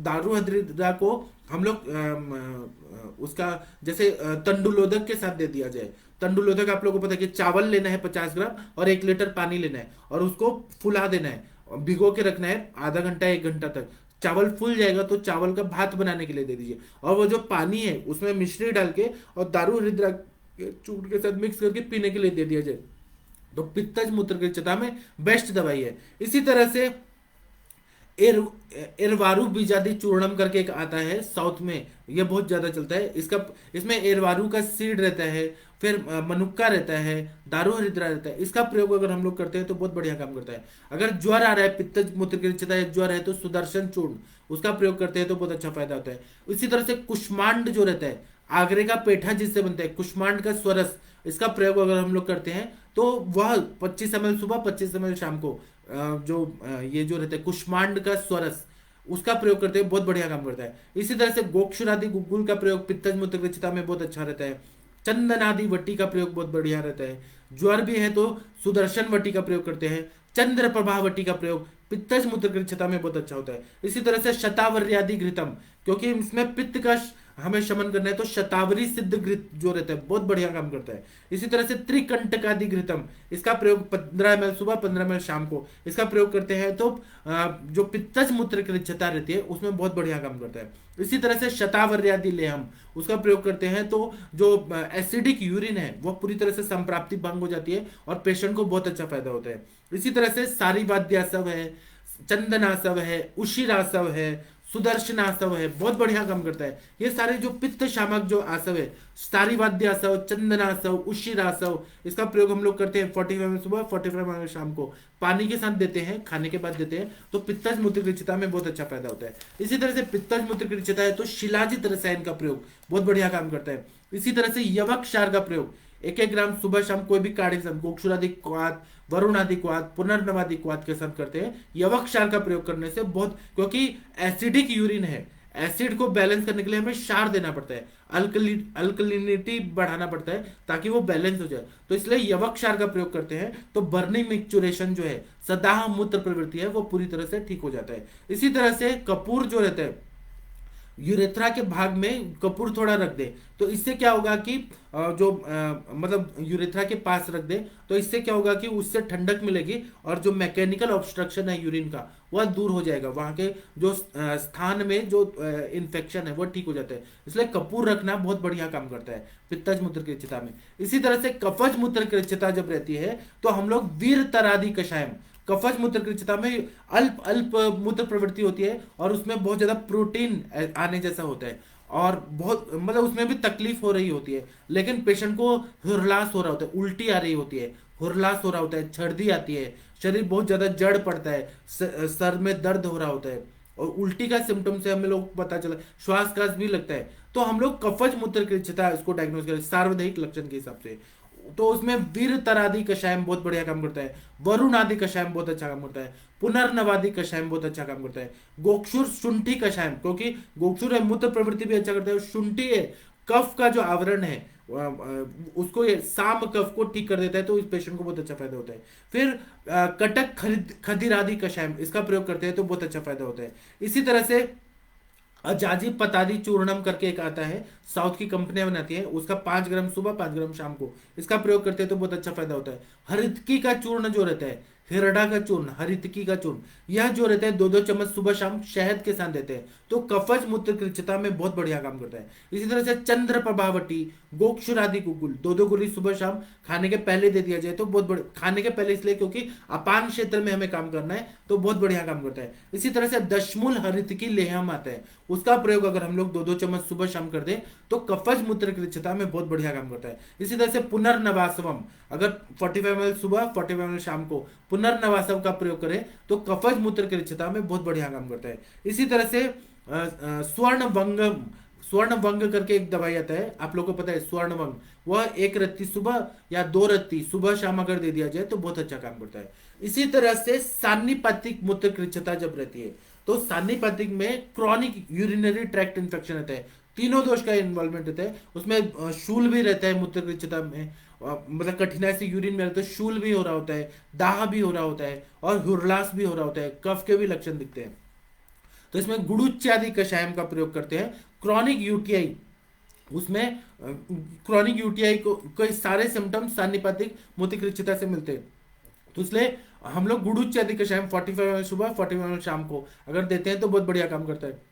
S1: दारू हरिद्रा को हम लोग उसका जैसे तंडुलोदक के साथ दे दिया जाए। तंडुलोदक आप लोगों को पता है कि चावल लेना है 50 ग्राम और 1 लीटर पानी लेना है और उसको फुला देना है, भिगो के रखना है आधा घंटा 1 घंटा तक। चावल फूल जाएगा तो चावल का भात बनाने के लिए दे दीजिए, और वो जो पानी है उसमें मिश्री डाल के और दारू हरिद्रा के चूर्ण के साथ मिक्स करके पीने के लिए दे दिया जाए तो पित्तज मूत्र की क्षता में बेस्ट दवाई है। इसी तरह से एरवारू बीजादि चूर्णम करके एक आता है साउथ में, यह बहुत ज्यादा चलता है। इसमें एरवारू का सीड रहता है, फिर मनुक्का रहता है, दारू हरिद्रा रहता है। इसका प्रयोग अगर हम लोग करते हैं तो बहुत बढ़िया काम करता है। अगर ज्वर आ रहा है, पित्त मूत्र की क्षता है, ज्वर है तो सुदर्शन चूर्ण उसका प्रयोग करते हैं तो बहुत अच्छा फायदा होता है। इसी तरह से कुष्मांड जो रहता है, आगरे का पेठा जिससे बनता है, कुष्मांड का स्वरस, इसका प्रयोग अगर हम लोग करते हैं तो वह 25 ml सुबह, 25 ml शाम को ये जो रहता है कुष्मांड का स्वरस उसका प्रयोग करते हैं बहुत बढ़िया काम करता है। इसी तरह से गोक्षुरादि गुग्गुल का प्रयोग पित्तज मूत्र की क्षता में बहुत अच्छा रहता है। चंदनादि वटी का प्रयोग बहुत बढ़िया रहता है। ज्वर भी है तो सुदर्शन वटी का प्रयोग करते हैं। चंद्र प्रभा वटी का प्रयोग पित्तज मूत्र की क्षता में बहुत अच्छा होता है। इसी तरह से शतावर्यादि घृतम, क्योंकि इसमें पित्त का हमें शमन करना है तो शतावरी सिद्ध घृत जो रहता है बहुत बढ़िया काम करता है। इसी तरह से त्रिकंटकादि घृतम, इसका प्रयोग 15 ml सुबह, 15 ml शाम को इसका प्रयोग करते हैं तो जो पित्तज मूत्र की क्षता रहती है उसमें बहुत बढ़िया काम करता है। इसी तरह से शतावर्यादि लेहम, उसका प्रयोग करते हैं तो जो एसिडिक यूरिन है वो पूरी तरह से संप्राप्ति भंग हो जाती है और पेशेंट को बहुत अच्छा फायदा होता है। इसी तरह से सारीवाद्यासव है, चंदनासव है, उशिरासव है, सुदर्शनासव है, बहुत बढ़िया काम करता है। ये सारे जो पित्त शामक जो आसव है, सारीवाद्यासव, चंदनासव, उशिरासव, इसका प्रयोग हम लोग करते हैं 45 ml सुबह, 45 ml शाम को पानी के साथ देते हैं, खाने के बाद देते हैं तो पित्तज मूत्र की क्षता में बहुत अच्छा फायदा होता है। इसी तरह से पित्तज मूत्र की क्षता है तो शिलाजित रसायन का प्रयोग बहुत बढ़िया काम करता है। इसी तरह से यवक क्षार का प्रयोग 1-1 ग्राम सुबह शाम कोई भी काढ़े के साथ, गोक्षुरादि क्वाथ, वरुणादि क्वाथ, पुनर्नवादि क्वाथ के साथ करते हैं। यवक क्षार का प्रयोग करने से बहुत, क्योंकि एसिडिक यूरिन है, एसिड को बैलेंस करने के लिए हमें क्षार देना पड़ता है, अल्कलिनिटी बढ़ाना पड़ता है ताकि वो बैलेंस हो जाए, तो इसलिए यवक क्षार का प्रयोग करते हैं तो बर्निंग मिक्सचुरेशन जो है, सदाह मूत्र प्रवृत्ति है, वो पूरी तरह से ठीक हो जाता है। इसी तरह से कपूर जो रहता है, यूरेथ्रा के भाग में कपूर थोड़ा रख दे तो इससे क्या होगा कि मतलब यूरेथ्रा के पास रख दे तो इससे क्या होगा कि उससे ठंडक मिलेगी और जो मैकेनिकल ऑब्स्ट्रक्शन है यूरिन का वह दूर हो जाएगा, वहां के जो स्थान में जो इन्फेक्शन है वो ठीक हो जाता है। इसलिए कपूर रखना बहुत बढ़िया काम करता है पित्तज मूत्र की क्षता में। इसी तरह से कफज मूत्र की क्षता जब रहती है तो हम लोग वीर तरादि कषायम, कफज मूत्र कृच्छता में अल्प अल्प मूत्र प्रवृत्ति होती है और उसमें बहुत ज्यादा प्रोटीन आने जैसा होता है और बहुत मतलब उसमें भी तकलीफ हो रही होती है, लेकिन पेशेंट को हुरलास हो रहा होता है, उल्टी आ रही होती है, हुरलास हो रहा होता है, छर्दी आती है, शरीर बहुत ज्यादा जड़ पड़ता है, सर में दर्द हो रहा होता है और उल्टी का सिम्टम से हमें लोग पता चला, श्वास भी लगता है, तो हम लोग कफज मूत्र कृच्छता इसको डायग्नोज करें सार्वधायिक लक्षण के हिसाब से। तो उसमें वीर तरादि कषायम बहुत बढ़िया काम करता है, वरुण आदि कषायम बहुत अच्छा काम करता है, पुनर्नवादि कषायम बहुत अच्छा काम करता है, गोक्षुर शुंठी कषायम, क्योंकि गोक्षुर है मूत्र प्रवृत्ति भी अच्छा करता है, शुंठी है कफ का जो आवरण है उसको ये साम कफ को ठीक कर देता है, तो इस पेशेंट को बहुत अच्छा फायदा होता है। फिर कटक खदीर आदि कषायम इसका प्रयोग करते हैं तो बहुत अच्छा फायदा होता है। इसी तरह से अजाजी पतादी चूर्णम करके एक आता है, साउथ की कंपनियां बनाती हैं, उसका 5 ग्राम सुबह 5 ग्राम शाम को इसका प्रयोग करते हैं तो बहुत अच्छा फायदा होता है। हरितकी का चूर्ण जो रहता है, हिरडा का चूर्ण, हरितकी का चूर्ण, यह जो रहता है 2-2 चम्मच सुबह शाम शहद के साथ देते हैं तो कफज मूत्र कृच्छता में बहुत बढ़िया काम करता है। इसी तरह से चंद्र प्रभावटी, गोक्षुर आदि गुगुल 2-2 गोली सुबह शाम खाने के पहले दे दिया जाए तो बहुत बड़े, खाने के पहले इसलिए क्योंकि अपान क्षेत्र में हमें काम करना है तो बहुत बढ़िया काम करता है। इसी तरह से दशमूल हरितकी लेहम आता है, उसका प्रयोग अगर हम लोग 2-2 चम्मच सुबह शाम कर दें तो कफज मूत्र कृच्छता में बहुत बढ़िया काम करता है। इसी तरह से पुनर्नवासवम, अगर 45 ml सुबह 45 ml शाम को पुनर्नवासव का प्रयोग करें तो कफज मूत्र कृच्छता में बहुत बढ़िया काम करता है। इसी तरह से स्वर्ण वंगम, स्वर्ण वंग करके एक दवाई आता है, आप लोगों को पता है स्वर्ण वंग, वह 1 रत्ती सुबह या 2 रत्ती सुबह शाम अगर दे दिया जाए तो बहुत अच्छा काम करता है। इसी तरह से सान्निपातिक मूत्र कृच्छता जब रहती है तो सान्निपातिक में क्रॉनिक यूरिनरी ट्रैक्ट इन्फेक्शन रहता है, तीनों दोष का इन्वॉल्वमेंट रहता है, उसमें शूल भी रहता है मूत्र कृच्छता में, मतलब कठिनाई से यूरिन में रहता है, शूल भी हो रहा होता है, दाह भी हो रहा होता है और हुरलास भी हो रहा होता है, कफ के भी लक्षण दिखते हैं, तो इसमें गुड़ुच्यादि कषायम का प्रयोग करते हैं। क्रॉनिक यूटीआई, उसमें क्रॉनिक यूटीआई को सारे सिम्टम्स सान्निपातिक मूत्र कृच्छता से मिलते हैं, तो इसलिए हम लोग गुड़ुच्यादि कषायम 45 ml सुबह 45 ml शाम को अगर देते हैं तो बहुत बढ़िया काम करता है।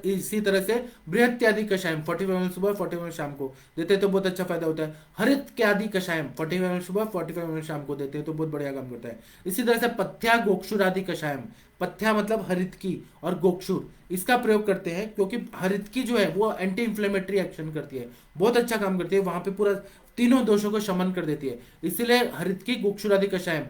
S1: इसी तरह से बृहत्यादि कषायम 45 ml सुबह 45 ml शाम को देते हैं तो बहुत अच्छा फायदा होता है। हरित क्यादि कषायम 45 ml सुबह 45 ml शाम को देते हैं तो बहुत बढ़िया काम करता है। इसी तरह से पथ्या गोक्षुर आदि कषायम, पथ्या मतलब हरितकी और गोक्षुर, इसका प्रयोग करते हैं क्योंकि हरितकी जो है वो एंटी इंफ्लेमेटरी एक्शन करती है, बहुत अच्छा काम करती है, वहां पे पूरा तीनों दोषों को शमन कर देती है, इसलिए हरितकी गोक्षुर आदि कषायम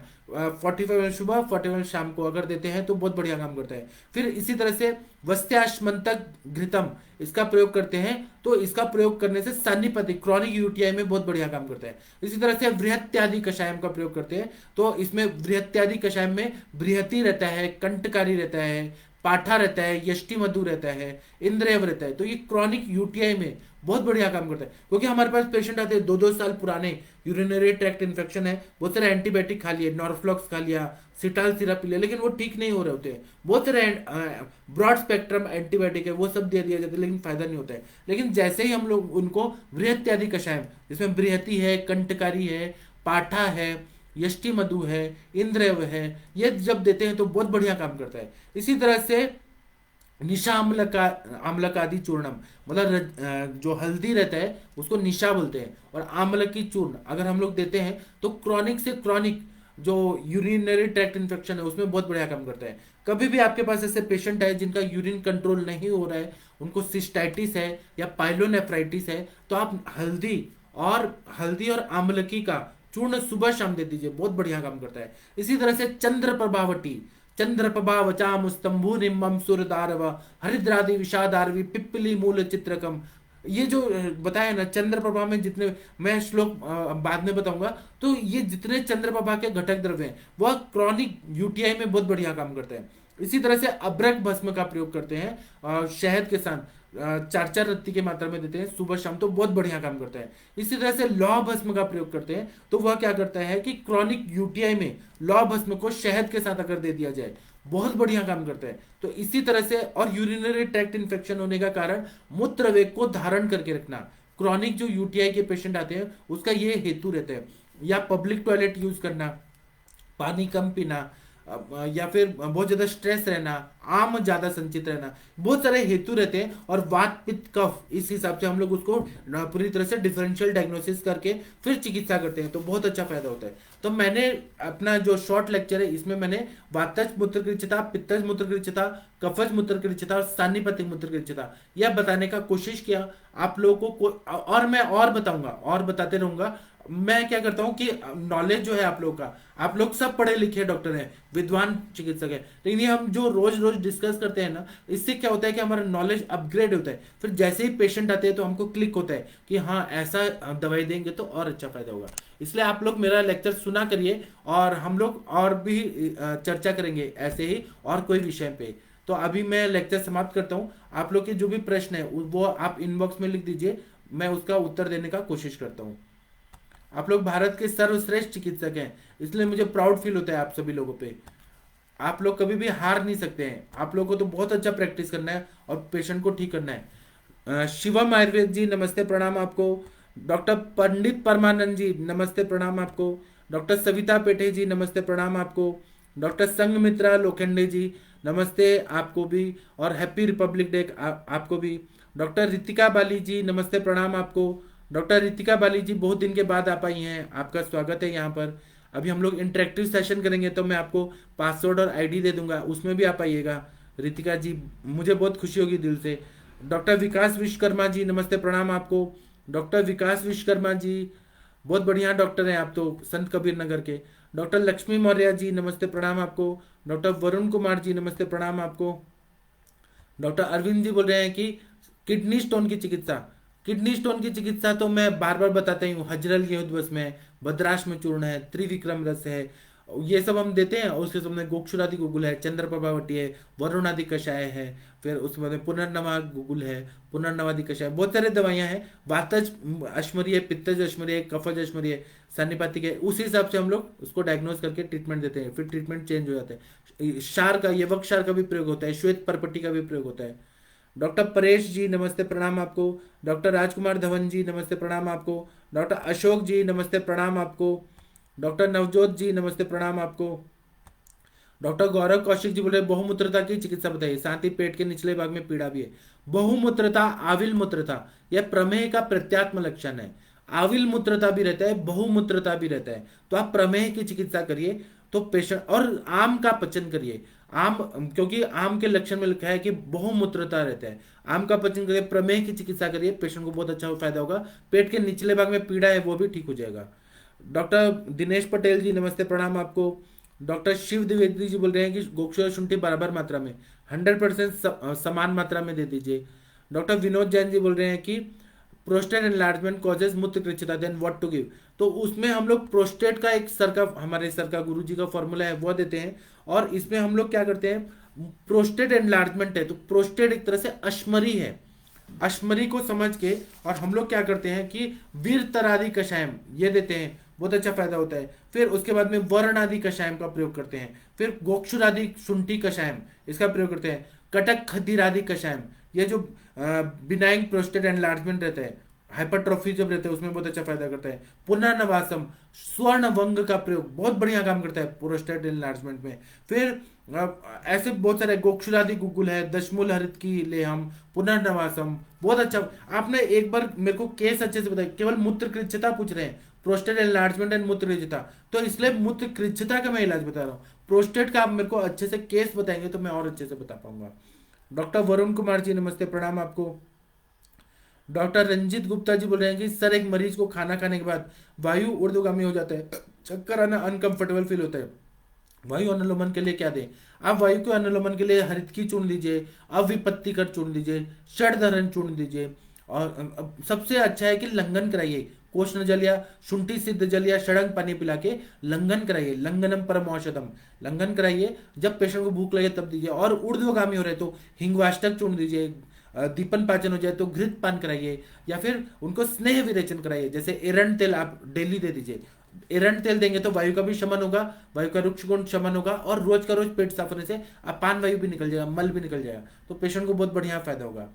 S1: 45 ml सुबह 45 ml शाम को अगर देते हैं तो बहुत बढ़िया काम करता है। फिर इसी तरह से वस्त्याश्मंतक घृतम, इसका प्रयोग करते हैं तो इसका प्रयोग करने से सान्निपातिक क्रॉनिक यूटीआई में बहुत बढ़िया काम करता है। इसी तरह से बृहत्यादि कषायम का प्रयोग करते हैं तो इसमें बृहत्यादि कषायम में बृहति रहता है, कंटकारी रहता है, पाठा रहता है, यष्टि मधु रहता है, इंद्रियव रहता है, तो ये क्रॉनिक यूटीआई में बहुत बढ़िया काम करता है। क्योंकि हमारे पास पेशेंट आते हैं 2-2 साल पुराने, यूरिनरी ट्रैक्ट इन्फेक्शन है, बहुत सारे एंटीबायोटिक खा लिए, नॉर्फ्लॉक्स खा लिया, सिटाल सिरप पी लिया, लेकिन वो ठीक नहीं हो रहे होते हैं, बहुत सारे ब्रॉड स्पेक्ट्रम एंटीबायोटिक है वो सब दे दिया जाता है लेकिन फायदा नहीं होता है। लेकिन जैसे ही हम लोग उनको बृहत्यादि कषायम, जिसमें बृहति है, कंटकारी है, पाठा है, यष्टि मधु है, इंद्रव है, ये जब देते हैं तो बहुत बढ़िया काम करता है। इसी तरह से निशा आम्लक आदि चूर्णम, मतलब जो हल्दी रहता है उसको निशा बोलते हैं, और आम्ल की चूर्ण अगर हम लोग देते हैं तो क्रॉनिक से क्रॉनिक जो यूरिनरी ट्रैक्ट इन्फेक्शन है उसमें बहुत बढ़िया काम करता है। कभी भी आपके पास ऐसे पेशेंट है जिनका यूरिन कंट्रोल नहीं हो रहा है, उनको सिस्टाइटिस है या पाइलोनेफ्राइटिस है, तो आप हल्दी और आम्लकी का चूर्ण सुबह शाम दे दीजिए, बहुत बढ़िया काम करता है। इसी तरह से चंद्र प्रभावटी, चंद्र प्रभाव चाम स्तंभु निम्बम सुरदारव हरिद्रादि विषादारवी पिप्पली मूल चित्रकम, ये जो बताया ना चंद्र प्रभा में जितने, मैं श्लोक बाद में बताऊंगा, तो ये जितने चंद्र प्रभा के घटक द्रव्य हैं वह क्रॉनिक यूटीआई में बहुत बढ़िया काम करते हैं। इसी तरह से अब्रक भस्म का प्रयोग करते हैं शहद के साथ, 4-4 रत्ती की मात्रा में देते हैं सुबह शाम, तो बहुत बढ़िया काम करता है। इसी तरह से लौह भस्म का प्रयोग करते हैं तो वह क्या करता है कि क्रॉनिक यूटीआई में लौह भस्म को शहद के साथ अगर दे दिया जाए बहुत बढ़िया काम करता है। तो इसी तरह से, और यूरिनरी ट्रैक्ट इन्फेक्शन होने का कारण मूत्र वेग को धारण करके रखना, क्रॉनिक जो यूटीआई के पेशेंट आते हैं उसका ये हेतु रहता है, या पब्लिक टॉयलेट यूज करना, पानी कम पीना, या फिर बहुत ज्यादा स्ट्रेस रहना, आम ज्यादा संचित रहना, बहुत सारे हेतु रहते हैं। और वात पित्त कफ, इस हिसाब से हम लोग उसको पूरी तरह से डिफरेंशियल डायग्नोसिस करके फिर चिकित्सा करते हैं, तो बहुत अच्छा फायदा होता है। तो मैंने अपना जो शॉर्ट लेक्चर है इसमें मैंने वातज मूत्रकृच्छता, पित्तज मूत्रकृच्छता, कफज मूत्रकृच्छता और सान्निपतिक मूत्रकृच्छता यह बताने का कोशिश किया आप लोगों और मैं और बताऊंगा और बताते रहूंगा। मैं क्या करता हूँ कि नॉलेज जो है आप लोगों का, आप लोग सब पढ़े लिखे डॉक्टर हैं, विद्वान चिकित्सक है, लेकिन ये हम जो रोज रोज डिस्कस करते हैं ना, इससे क्या होता है कि हमारा नॉलेज अपग्रेड होता है। फिर जैसे ही पेशेंट आते हैं तो हमको क्लिक होता है कि हाँ ऐसा दवाई देंगे तो और अच्छा फायदा होगा। इसलिए आप लोग मेरा लेक्चर सुना करिए और हम लोग और भी चर्चा करेंगे ऐसे ही और कोई विषय पे। तो अभी मैं लेक्चर समाप्त करता हूँ। आप लोग के जो भी प्रश्न है वो आप इनबॉक्स में लिख दीजिए, मैं उसका उत्तर देने का कोशिश करता हूँ। आप लोग भारत के सर्वश्रेष्ठ चिकित्सक हैं, इसलिए मुझे प्राउड फील होता है आप सभी लोगों पे। आप लोग कभी भी हार नहीं सकते हैं, आप लोगों को तो बहुत अच्छा प्रैक्टिस करना है और पेशेंट को ठीक करना है। शिवम आयुर्वेद जी नमस्ते प्रणाम आपको। डॉक्टर पंडित परमानंद जी नमस्ते प्रणाम आपको। डॉक्टर सविता पेठे जी नमस्ते प्रणाम आपको। डॉक्टर संगमित्रा लोखंडे जी नमस्ते आपको भी, और हैप्पी रिपब्लिक डे आपको भी। डॉक्टर रितिका बाली जी नमस्ते प्रणाम आपको। डॉक्टर रितिका बाली जी बहुत दिन के बाद आप आई हैं, आपका स्वागत है यहाँ पर। अभी हम लोग इंटरेक्टिव सेशन करेंगे तो मैं आपको पासवर्ड और आईडी दे दूंगा, उसमें भी आप आइएगा। रितिका जी मुझे बहुत खुशी होगी दिल से। डॉक्टर विकास विश्वकर्मा जी नमस्ते प्रणाम आपको। डॉक्टर विकास विश्वकर्मा जी बहुत बढ़िया डॉक्टर हैं आप तो, संत कबीर नगर के। डॉक्टर लक्ष्मी मौर्य जी नमस्ते प्रणाम आपको। डॉक्टर वरुण कुमार जी नमस्ते प्रणाम आपको। डॉक्टर अरविंद जी बोल रहे हैं कि किडनी स्टोन की चिकित्सा, किडनी स्टोन की चिकित्सा तो मैं बार बार बताता ही हूँ, हजरल गेहूं में, भद्राश में चूर्ण है, त्रिविक्रम रस है, ये सब हम देते हैं। और उसके सामने गोक्षुरादि गुगुल है, चंद्र प्रभावटी है, वरुणादि कषाय है, फिर उसके बाद में पुनर्नवा गुगुल है, पुनर्नवादि कषाय, बहुत सारे दवाइयां हैं। वातज अश्मरी है, पित्तज अश्मरी है, कफज अश्मरी है, सान्निपातिक है, उसी हिसाब से हम लोग उसको डायग्नोस करके ट्रीटमेंट देते हैं, फिर ट्रीटमेंट चेंज हो जाता है। क्षार का, यवक क्षार का भी प्रयोग होता है, श्वेत परपट्टी का भी प्रयोग होता है। डॉक्टर परेश जी नमस्ते प्रणाम आपको। डॉक्टर राजकुमार धवन जी नमस्ते प्रणाम आपको। डॉक्टर अशोक जी नमस्ते प्रणाम आपको। डॉक्टर नवजोत जी नमस्ते प्रणाम आपको। डॉक्टर गौरव कौशिक जी बोले बहुमूत्रता की चिकित्सा बताइए, साथ ही पेट के निचले भाग में पीड़ा भी है। बहुमूत्रता, आविल मूत्रता, यह प्रमेह का प्रत्यात्म लक्षण है। आविल मूत्रता भी रहता है, बहुमूत्रता भी रहता है, तो आप प्रमेह की चिकित्सा करिए तो पेशेंट, और आम का पचन करिए। आम, क्योंकि आम के लक्षण में लिखा है कि बहुमूत्रता रहता है, आम का पचन करिए, प्रमेह की चिकित्सा करिए, पेशेंट को बहुत अच्छा फायदा होगा। पेट के निचले भाग में पीड़ा है वो भी ठीक हो जाएगा। डॉक्टर दिनेश पटेल जी नमस्ते प्रणाम आपको। डॉक्टर शिव द्विवेदी जी बोल रहे हैं कि गोक्षु और शुंठी बराबर मात्रा में, 100% समान मात्रा में दे दीजिए। डॉक्टर विनोद जैन जी बोल रहे हैं कि प्रोस्टेट एनलार्जमेंट कॉजेज मूत्रकृच्छता, देन व्हाट टू गिव। तो उसमें हम लोग प्रोस्टेट का एक सर का, हमारे सर का गुरु जी का फॉर्मूला है वो देते हैं, और इसमें हम लोग क्या करते हैं, प्रोस्टेट एनलार्जमेंट है तो प्रोस्टेट एक तरह से अश्मरी है, अश्मरी को समझ के और हम लोग क्या करते हैं कि वीर तरादि कषायम ये देते हैं, बहुत अच्छा फायदा होता है। फिर उसके बाद में वर्ण आदि कषायम का प्रयोग करते हैं। फिर गोक्षुरादि शुंठी कषायम इसका प्रयोग करते हैं। कटक खदीरादि कषायम, ये जो बिनाइन प्रोस्टेट एनलार्जमेंट रहता है, हाइपरट्रॉफी जब रहता है उसमें बहुत अच्छा फायदा करता है। पुनर्नवासम, स्वर्ण वंग का प्रयोग बहुत बढ़िया काम करता है प्रोस्टेट एनलार्जमेंट में। फिर ऐसे बहुत सारे, गोक्षुरादि गुगुल है, दशमूल हरित की लेहम, पुनर्नवासम, बहुत अच्छा। आपने एक बार मेरे को केस अच्छे से बताया, केवल मूत्रकृच्छता पूछ रहे हैं, प्रोस्टेट एनलार्जमेंट एंड मूत्रकृच्छता, तो इसलिए मूत्रकृच्छता का मैं इलाज बता रहा हूँ। प्रोस्टेट का आप मेरे को अच्छे से केस बताएंगे तो मैं और अच्छे से बता पाऊंगा। डॉक्टर वरुण कुमार जी नमस्ते प्रणाम आपको। डॉक्टर रंजीत गुप्ता जी बोल रहे हैं कि सर एक मरीज को खाना खाने के बाद वायु ऊर्ध्वगामी हो जाता है, चक्कर आना, अनकंफर्टेबल फील होता है, वायु अनुलोमन के लिए क्या दें? आप वायु के अनुलोमन के लिए हरितकी चुन लीजिए, अविपत्तिकर चुन लीजिए, षडधरण चुन लीजिए, और सबसे अच्छा है कि लंघन कराइए, कोष्ण जल या शुंठी सिद्ध जल या षडंग पानी पिला के लंघन कराइए, लंघनम परम औषधम, लंघन कराइए। जब पेशेंट को भूख लगे तब दीजिए, और ऊर्ध्वगामी हो रहे तो हिंगवाष्टक चुन दीजिए, दीपन पाचन हो जाए तो घृत पान कराइए, या फिर उनको स्नेह विरेचन कराइए, जैसे एरंड तेल आप डेली दे दीजिए। एरंड तेल देंगे तो वायु का भी शमन होगा, वायु का रुक्ष गुण शमन होगा, और रोज का रोज पेट साफ होने से अपान वायु भी निकल जाएगा, मल भी निकल जाएगा, तो पेशेंट को बहुत बढ़िया फायदा होगा।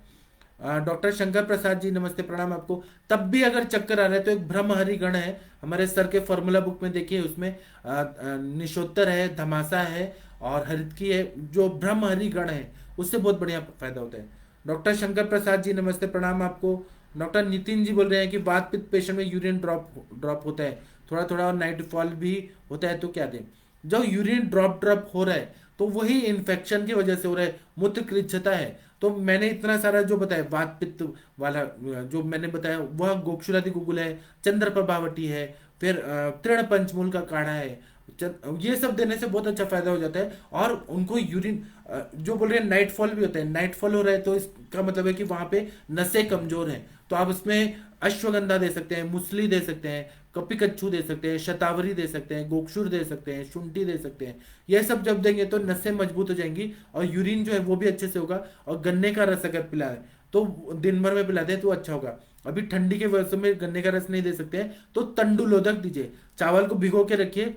S1: डॉक्टर शंकर प्रसाद जी नमस्ते प्रणाम आपको। तब भी अगर चक्कर आ रहा है तो एक ब्रह्महरि गण है हमारे सर के फॉर्मूला बुक में, देखिए उसमें निशोत्तर है, धमासा है और हरितकी है, जो ब्रह्महरि गण है उससे बहुत बढ़िया फायदा होता है। डॉक्टर शंकर प्रसाद जी नमस्ते प्रणाम आपको। डॉक्टर नितिन जी बोल रहे हैं कि वात पित्त पेशेंट में यूरिन ड्रॉप ड्रॉप होता है थोड़ा थोड़ा और नाइट फॉल भी होता है, तो क्या दें? जब यूरिन ड्रॉप ड्रॉप हो रहा है तो वही इन्फेक्शन की वजह से हो रहा है, मूत्र कृच्छता है। तो मैंने इतना सारा जो बताया वात पित्त वाला जो मैंने बताया वह गोक्षुरादि गुगुल है, चंद्र प्रभावटी है, फिर तृण पंचमूल का काढ़ा है, ये सब देने से बहुत अच्छा फायदा हो जाता है। और उनको यूरिन जो बोल रहे हैं नाइट फॉल भी होता है, नाइट फॉल हो रहा है तो इसका मतलब है कि वहां पे नसें कमजोर हैं, तो आप उसमें अश्वगंधा दे सकते हैं, मुसली दे सकते हैं, कपिकच्छु दे सकते हैं, शतावरी दे सकते हैं, गोक्षुर दे सकते हैं, शुंठी दे सकते हैं। यह सब जब देंगे तो नसें मजबूत हो जाएंगी और यूरिन जो है वो भी अच्छे से होगा। और गन्ने का रस अगर पिलाए तो दिन भर में पिला दे तो अच्छा होगा। अभी ठंडी के वर्षों में गन्ने का रस नहीं दे सकते हैं तो तंडुलोदक दीजिए। चावल को भिगो के रखिए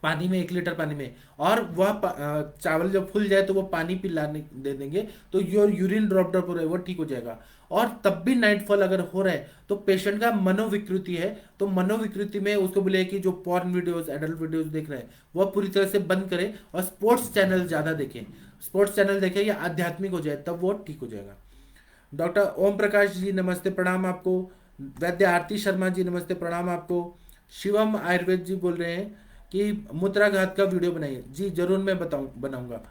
S1: पानी में, 1 लीटर पानी में, और वह चावल जब फूल जाए तो वो पानी पिलाने दे देंगे तो योर यूरिन ड्रॉप ड्रॉप हो रहा है वो ठीक हो जाएगा। और तब भी नाइटफॉल अगर हो रहा है तो पेशेंट का मनोविकृति है, तो मनोविकृति में उसको बोले कि जो पॉर्न वीडियोस, एडल्ट वीडियोस देख रहे हैं वह पूरी तरह से बंद करें और स्पोर्ट्स चैनल ज्यादा देखें। स्पोर्ट्स चैनल देखें या आध्यात्मिक हो जाए तब वो ठीक हो जाएगा। डॉक्टर ओम प्रकाश जी नमस्ते प्रणाम आपको। वैद्य आरती शर्मा जी नमस्ते प्रणाम आपको। शिवम आयुर्वेद जी बोल रहे हैं कि मूत्राघात का वीडियो बनाइए। जी जरूर मैं बनाऊंगा।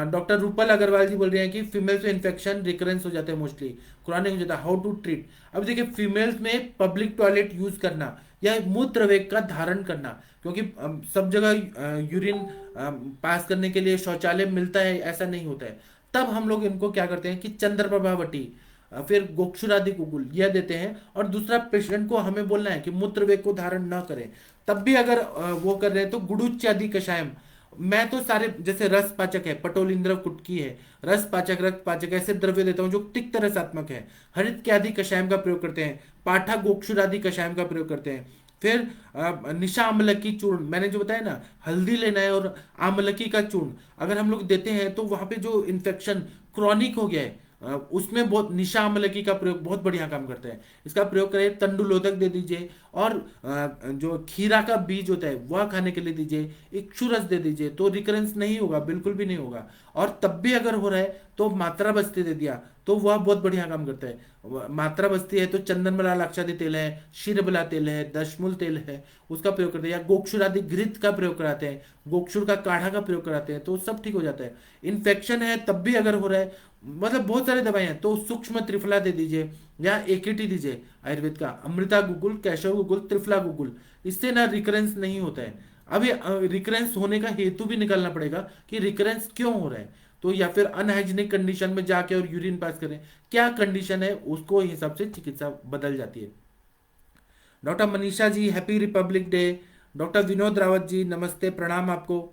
S1: डॉक्टर रूपल अग्रवाल जी बोल रहे हैं कि फीमेल्स में इन्फेक्शन रिकरेंस हो जाते हैं, मोस्टली क्रॉनिक हो जाता है, हाउ टू ट्रीट। अब देखिए फीमेल्स में पब्लिक टॉयलेट यूज करना या मूत्र वेग का धारण करना, क्योंकि सब जगह यूरिन पास करने के लिए शौचालय मिलता है ऐसा नहीं होता है। तब हम लोग इनको क्या करते हैं कि चंद्र प्रभावटी फिर गोक्षुरादि गुगुल यह देते हैं। और दूसरा पेशेंट को हमें बोलना है कि मूत्र वेग को धारण न करें। तब भी अगर वो कर रहे हैं तो गुडुच्यादि कषायम, मैं तो सारे जैसे रस पाचक है, पटोल इंद्र कुटकी है, रस पाचक, रक्त पाचक, ऐसे द्रव्य देता हूं जो तिक्त रसात्मक है। हरित के आदि कषायम का प्रयोग करते हैं, पाठा गोक्षुरादि कषायम का प्रयोग करते हैं। फिर निशा आमलकी चूर्ण, मैंने जो बताया ना, हल्दी लेना है और आमलकी का चूर्ण अगर हम लोग देते हैं तो वहां पे जो इन्फेक्शन क्रॉनिक हो गया है उसमें बहुत निशा अम्लकी का प्रयोग बहुत बढ़िया काम करता है। इसका प्रयोग करें, तंडुलोदक दे दीजिए और जो खीरा का बीज होता है वह खाने के लिए दीजिए, इक्षुरस दे दीजिए, तो रिकरेंस नहीं होगा, बिल्कुल भी नहीं होगा। और तब भी अगर हो रहा है तो मात्रा बस्ती दे दिया तो वह बहुत बढ़िया काम करता है। मात्रा बस्ती है तो चंदन बला लाक्षादि तेल है, क्षीरबला तेल है, दशमूल तेल है, उसका प्रयोग करते हैं। या गोक्षुर आदि घृत का प्रयोग कराते हैं, गोक्षुर का काढ़ा का प्रयोग कराते हैं तो सब ठीक हो जाता है। इन्फेक्शन है तब भी अगर हो रहा है, मतलब बहुत सारी दवाएं हैं, तो सूक्ष्म त्रिफला दे दीजिए या एकेटी दीजिए आयुर्वेद का, अमृता गुगुल, कैशव गुगुल, त्रिफला गुगुल। इससे ना रिकरेंस नहीं होता है। अभी रिकरेंस होने का हेतु भी निकालना पड़ेगा कि रिकरेंस क्यों हो रहा है, तो या फिर अनहाइजीनिक कंडीशन में जाके और यूरिन पास करें, क्या कंडीशन है उसको हिसाब से चिकित्सा बदल जाती है। Doctor Manisha ji happy Republic Day. Doctor Vinod Rawat ji नमस्ते प्रणाम आपको।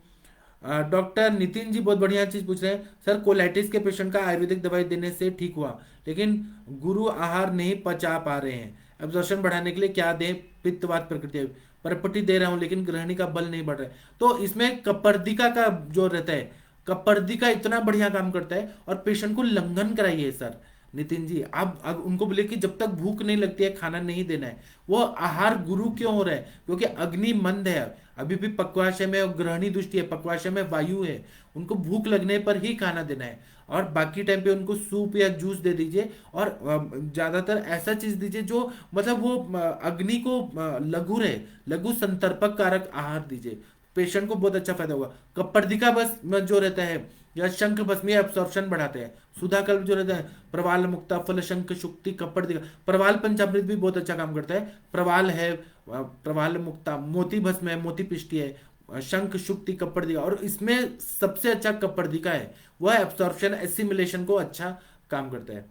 S1: डॉक्टर नितिन जी बहुत बढ़िया चीज पूछ रहे हैं, सर कोलाइटिस के पेशेंट का आयुर्वेदिक दवाई देने से ठीक हुआ लेकिन गुरु आहार नहीं पचा पा रहे हैं, एब्जॉर्प्शन बढ़ाने के लिए क्या दें, पित्तवात प्रकृति परपटी दे रहा हूं लेकिन ग्रहणी का बल नहीं बढ़ रहा है। तो इसमें कपर्दिका का जो रहता है, कपर्दिका इतना बढ़िया काम करता है। और पेशेंट को लंघन कराइए सर नितिन जी, आप अब उनको बोले कि जब तक भूख नहीं लगती है खाना नहीं देना है। वो आहार गुरु क्यों हो रहा है, क्योंकि अग्नि मंद है, अभी भी पक्वाशय में और ग्रहणी दृष्टि है, पक्वाशय में वायु है, उनको भूख लगने पर ही खाना देना है। और बाकी टाइम पे उनको सूप या जूस दे दीजिए और ज्यादातर ऐसा चीज दीजिए जो मतलब वो अग्नि को लघु रहे, लघु संतर्पक कारक आहार दीजिए, पेशेंट को बहुत अच्छा फायदा होगा। कपर्दिका बस जो रहता है या शंख भस्मी एब्सॉर्प्शन बढ़ाते हैं। सुधा कल्प जो रहता है, प्रवाल मुक्ता फल शंख शुक्ति कपर्दिका, प्रवाल पंचामृत भी बहुत अच्छा काम करता है। प्रवाल है, प्रवाल मुक्ता, मोती भस्म है, मोती पिष्टी है, शंख शुक्ति कपर्दिका, और इसमें सबसे अच्छा कपर्दिका है, वह एब्सॉर्प्शन एसिमिलेशन को अच्छा काम करता है।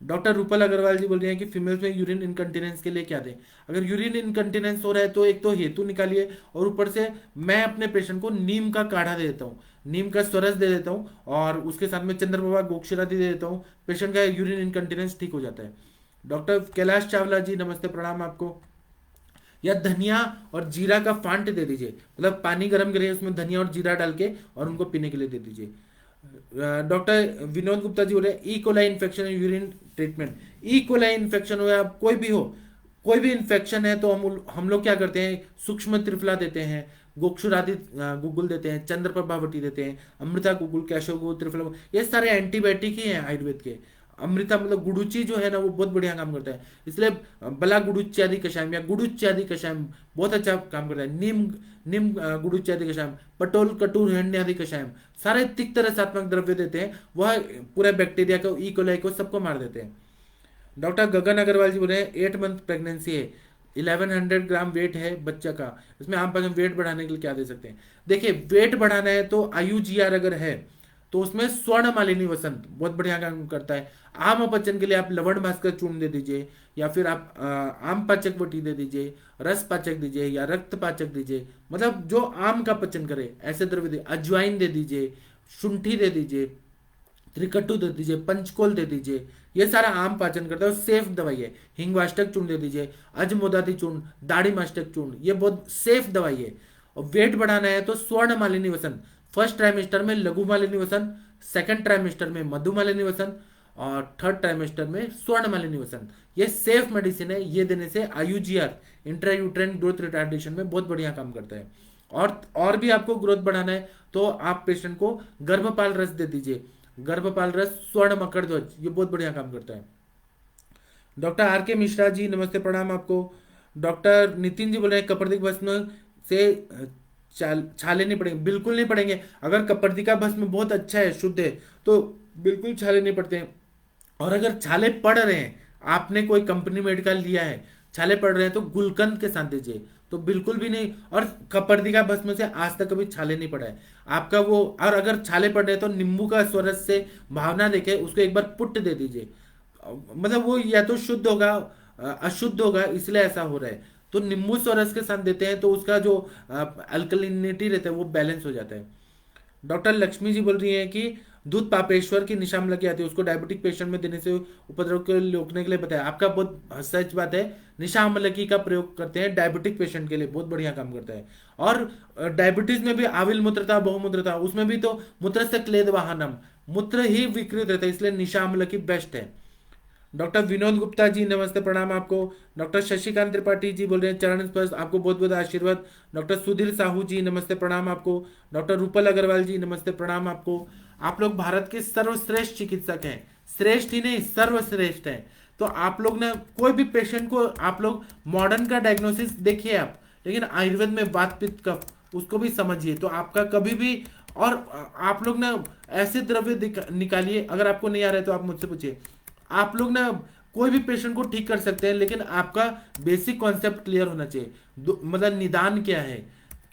S1: डॉक्टर रूपल अग्रवाल जी बोल रहे हैं कि फीमेल्स में यूरिन इनकंटिनेंस के लिए क्या दें। अगर यूरिन इनकंटिनेंस हो रहा है तो एक तो हेतु निकालिए और ऊपर से मैं अपने पेशेंट को नीम का काढ़ा दे देता हूँ, नीम का स्वरस दे देता हूँ और उसके साथ में चंद्रप्रभा गोक्षरादि दे देता हूँ, पेशेंट का यूरिन इनकंटिनेंस ठीक हो जाता है। डॉक्टर कैलाश चावला जी नमस्ते प्रणाम आपको। या धनिया और जीरा का फांट दे दीजिए, मतलब पानी गर्म करिए उसमें धनिया और जीरा डाल के और उनको पीने के लिए दे दीजिए। डॉक्टर विनोद गुप्ता जी बोल रहे हैं E coli infection urine treatment. E coli infection हो या कोई भी हो, कोई भी इन्फेक्शन है तो हम लोग क्या करते हैं, सूक्ष्म त्रिफला देते हैं, गोक्षुरादि गुगुल देते हैं, चंद्रप्रभावटी देते हैं, अमृता गुगुल, कैशोगो, त्रिफला, ये सारे एंटीबायोटिक ही हैं आयुर्वेद के। अमृता मतलब गुडुचि जो है ना वो बहुत बढ़िया काम करता है, इसलिए बला गुडुच्यादि कषायम या गुडुच्यादि कषायम बहुत अच्छा काम करता है। नीम नीम गुडुच्यादि कषायम, पटोल कटूर हंड्यादि कषायम, सारे तिक्त रसात्मक द्रव्य देते हैं, वह पूरे बैक्टीरिया को, ई कोलाई को, सबको मार देते हैं। डॉक्टर गगन अग्रवाल जी बोल रहे हैं 8 मंथ प्रेगनेंसी है, 1100 ग्राम वेट है बच्चा का, इसमें आप वेट बढ़ाने के लिए क्या दे सकते हैं? देखिए वेट बढ़ाना है तो IUGR अगर है तो उसमें स्वर्ण मालिनी वसंत बहुत बढ़िया काम करता है। आम अपचन के लिए आप लवण भास्कर चूर्ण दे दीजिए, या फिर आप आम पाचक वटी दे दीजिए, रस पाचक दीजिए या रक्त पाचक दीजिए, मतलब जो आम का पचन करे ऐसे द्रव्य दे, अजवाइन दे दीजिए, शुंठी दे दीजिए, त्रिकट्टू दे दीजिए, पंचकोल दे दीजिए, ये सारा आम पाचन करता है और सेफ दवाई है। हिंगवाष्टक चूर्ण दे दीजिए, अजमोदाती चूर्ण, दाढ़ी मास्टक चूर्ण, ये बहुत सेफ दवाई है। और वेट बढ़ाना है तो स्वर्ण मालिनी वसन, फर्स्ट ट्राइमेस्टर में लघु मालिनी वसन, सेकंड ट्राइमेस्टर में मधु मालिनी वसन, और थर्ड ट्राइमेस्टर में स्वर्ण मालिनी वसन। ये सेफ मेडिसिन है, ये देने से IUGR इंट्रायूट्राइन ग्रोथ रिटार्डेशन में बहुत बढ़िया काम करता है। और भी आपको ग्रोथ बढ़ाना है तो आप पेशेंट को गर्भपाल रस दे दीजिए, गर्भपाल रस, स्वर्ण मकर ध्वज, ये बहुत बढ़िया काम करता है। डॉक्टर RK मिश्रा जी नमस्ते प्रणाम आपको। डॉक्टर नितिन जी बोल रहे हैं कपर्दिक भस्म से छाले नहीं पड़ेंगे, बिल्कुल नहीं पड़ेंगे। अगर कपर्दिका भस्म बहुत अच्छा है, शुद्ध है, तो बिल्कुल छाले नहीं पड़ते हैं। और अगर छाले पड़ रहे हैं, आपने कोई कंपनी मेडिकल लिया है, छाले पड़ रहे हैं तो गुलकंद के साथ दीजिए, तो बिल्कुल भी नहीं। और कपर्दिका भस्म से आज तक कभी छाले नहीं पड़ा है आपका वो। और अगर छाले पड़ रहे हैं तो नींबू का स्वरस से भावना देके उसको एक बार पुट दे दीजिए, मतलब वो या तो शुद्ध होगा अशुद्ध होगा, इसलिए ऐसा हो रहा है। तो नींबू स्वरस के साथ देते हैं तो उसका जो अल्कलिनिटी रहता है वो बैलेंस हो जाता है। डॉक्टर लक्ष्मी जी बोल रही हैं कि दूध पापेश्वर की निशाम लगी आती है, उसको डायबिटिक पेशेंट में देने से उपद्रव को रोकने के लिए बताया। आपका बहुत सच बात है, निशामलकी का प्रयोग करते हैं डायबिटिक पेशेंट के लिए, बहुत बढ़िया काम करता है। और डायबिटीज में भी आविल मूत्रता, बहुमूत्रता, उसमें भी तो मूत्र से क्लेद वाहनम, मूत्र ही विकृत रहता है, इसलिए निशामलकी बेस्ट है। डॉक्टर विनोद गुप्ता जी नमस्ते प्रणाम आपको। डॉक्टर शशिकांत त्रिपाठी जी बोल रहे हैं चरण स्पर्श, आपको बहुत बहुत आशीर्वाद। डॉक्टर सुधीर साहू जी नमस्ते प्रणाम आपको। डॉक्टर रूपल अग्रवाल जी नमस्ते प्रणाम आपको। आप लोग भारत के सर्वश्रेष्ठ चिकित्सक हैं, श्रेष्ठ ही नहीं सर्वश्रेष्ठ हैं। तो आप लोग ना कोई भी पेशेंट को आप लोग मॉडर्न का डायग्नोसिस देखिए आप, लेकिन आयुर्वेद में वात पित्त कफ उसको भी समझिए, तो आपका कभी भी। और आप लोग ना ऐसे द्रव्य निकालिए, अगर आपको नहीं आ रहा है तो आप मुझसे पूछिए। आप लोग ना कोई भी पेशेंट को ठीक कर सकते हैं, लेकिन आपका बेसिक कॉन्सेप्ट क्लियर होना चाहिए। मतलब निदान क्या है,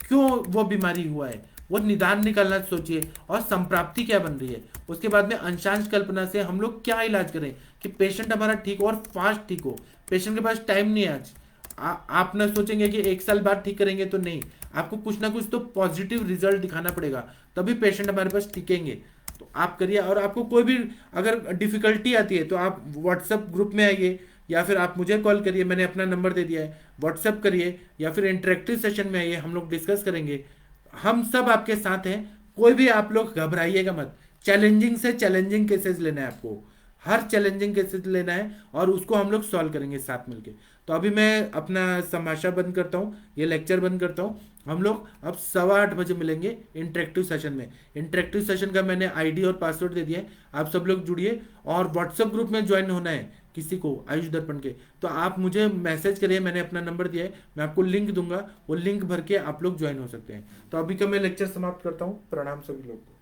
S1: क्यों वो बीमारी हुआ है, वो निदान निकालना सोचिए, और संप्राप्ति क्या बन रही है। उसके बाद में अंशांश कल्पना से हम लोग क्या इलाज करें कि पेशेंट हमारा ठीक हो और फास्ट ठीक हो। पेशेंट के पास टाइम नहीं है आज। आप ना सोचेंगे कि 1 साल बाद ठीक करेंगे, तो नहीं, आपको कुछ ना कुछ तो पॉजिटिव रिजल्ट दिखाना पड़ेगा, तभी पेशेंट हमारे पास टिकेंगे। तो आप करिए। और आपको कोई भी अगर डिफिकल्टी आती है तो आप व्हाट्सएप ग्रुप में आइए, या फिर आप मुझे कॉल करिए, मैंने अपना नंबर दे दिया है, व्हाट्सएप करिए, या फिर इंटरेक्टिव सेशन में आइए, हम लोग डिस्कस करेंगे। हम सब आपके साथ हैं, कोई भी आप लोग घबराइएगा मत। चैलेंजिंग से चैलेंजिंग केसेस लेना है आपको, हर चैलेंजिंग केसेस लेना है, और उसको हम लोग सॉल्व करेंगे साथ मिलके। तो अभी मैं अपना समाशा बंद करता हूँ, ये लेक्चर बंद करता हूँ। हम लोग अब 8:15 मिलेंगे इंटरेक्टिव सेशन में। इंटरेक्टिव सेशन का मैंने ID और पासवर्ड दे दिया है, आप सब लोग जुड़िए। और व्हाट्सएप ग्रुप में ज्वाइन होना है किसी को आयुष दर्पण के, तो आप मुझे मैसेज करिए, मैंने अपना नंबर दिया है, मैं आपको लिंक दूंगा, वो लिंक भर के आप लोग ज्वाइन हो सकते हैं। तो अभी का मैं लेक्चर समाप्त करता हूँ। प्रणाम सभी लोग को।